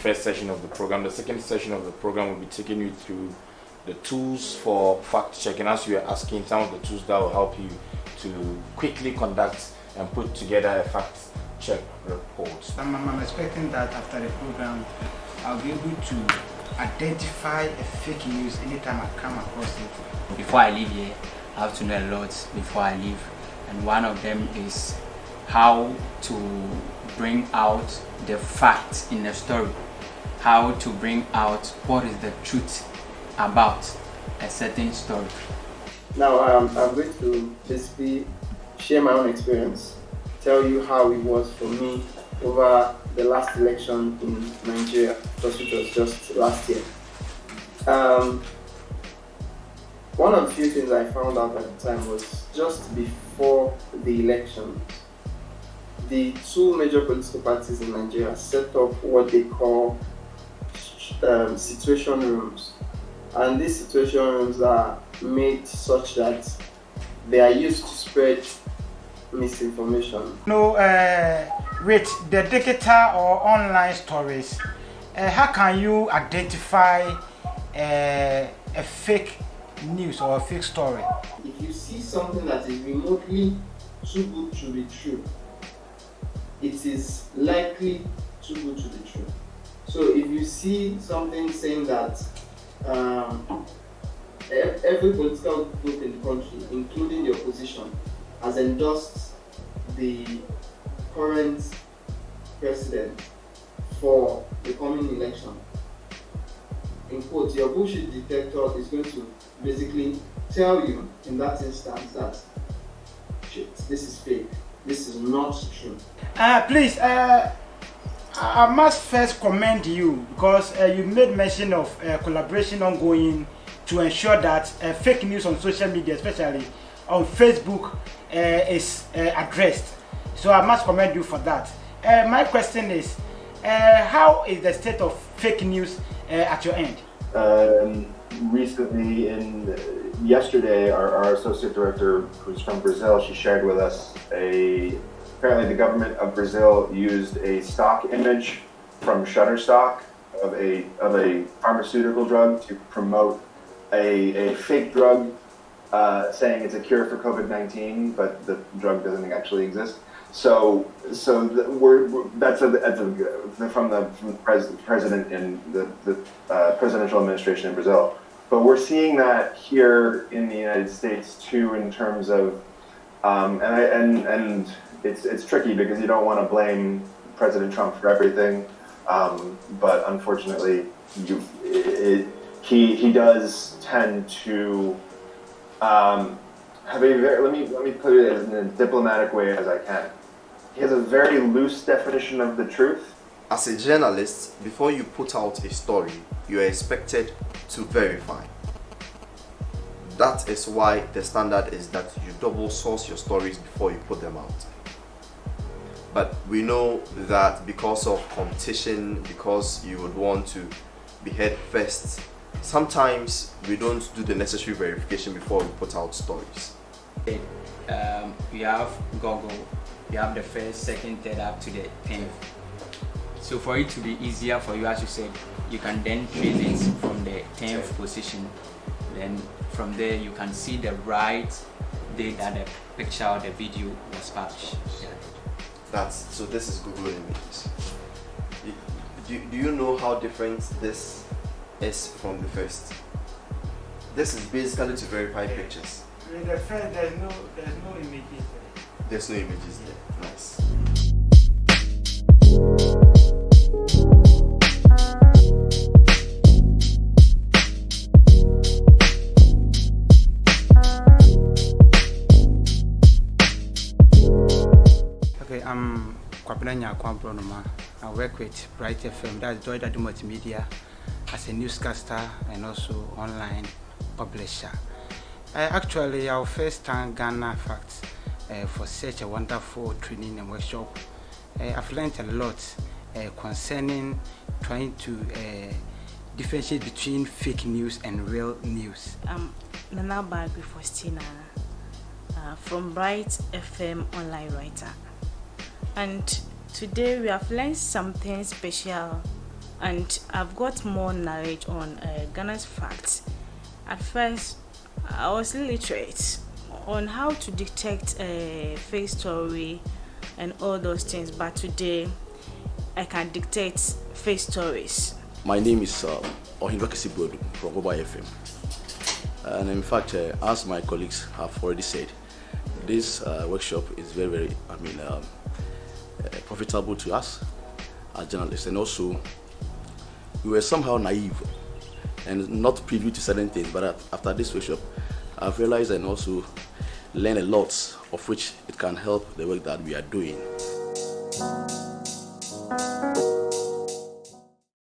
first session of the program. The second session of the program will be taking you through the tools for fact checking, as you are asking, some of the tools that will help you to quickly conduct and put together a fact check report. I'm expecting that after the program I'll be able to identify a fake news anytime I come across it. Before I leave here, I have to know a lot before I leave, and one of them is how to bring out the facts in a story, how to bring out what is the truth about a certain story. Now I'm going to basically share my own experience, tell you how it was for me over the last election in Nigeria, which was just last year. One of the few things I found out at the time was just before the election, the two major political parties in Nigeria set up what they call situation rooms. And these situation rooms are made such that they are used to spread misinformation. With the digital or online stories, how can you identify a fake news or a fake story? If you see something that is remotely too good to be true, it is likely too good to be true. So if you see something saying that every political group in the country, including the opposition, has endorsed the current president for the coming election, in quotes, your bullshit detector is going to basically tell you in that instance that shit, this is fake, this is not true. Please, I must first commend you because you made mention of collaboration ongoing to ensure that fake news on social media, especially on Facebook, is addressed. So I must commend you for that. My question is, how is the state of fake news at your end? Recently, yesterday, our associate director, who's from Brazil, she shared with us apparently the government of Brazil used a stock image from Shutterstock of a pharmaceutical drug to promote a fake drug, saying it's a cure for COVID-19, but the drug doesn't actually exist. So from the president in the presidential administration in Brazil. But we're seeing that here in the United States too, in terms of and it's tricky because you don't want to blame President Trump for everything, but unfortunately, he does tend to have a very, let me put it in a diplomatic way as I can. He has a very loose definition of the truth. As a journalist, before you put out a story, you are expected to verify. That is why the standard is that you double source your stories before you put them out. But we know that because of competition, because you would want to be heard first, sometimes we don't do the necessary verification before we put out stories. We have Google, we have the first, second, third up to the 10th. So for it to be easier for you, as you said, you can then trace it from the 10th position. Then from there you can see the right date that the picture or the video was published. Yeah. So this is Google Images. Do you know how different this is from the first? This is basically to verify pictures. In the first, there's no images there. There's no images there. Nice. Okay, I'm Kwabena Kwabronoma. I work with Bright FM, that's Joy Dadu Multimedia, as a newscaster and also online publisher. Actually, our first time Ghana Facts for such a wonderful training and workshop. I've learned a lot concerning trying to differentiate between fake news and real news. Nana Bagri Faustina from Bright FM online writer, and today we have learned something special and I've got more knowledge on Ghana's facts. At first, I was illiterate on how to detect a fake story and all those things, but today I can detect fake stories. My name is Koforidua from Mobile FM. And in fact, as my colleagues have already said, this workshop is very, profitable to us as journalists. And also, we were somehow naive and not privy to certain things. But after this workshop, I've realized and also learned a lot of which it can help the work that we are doing.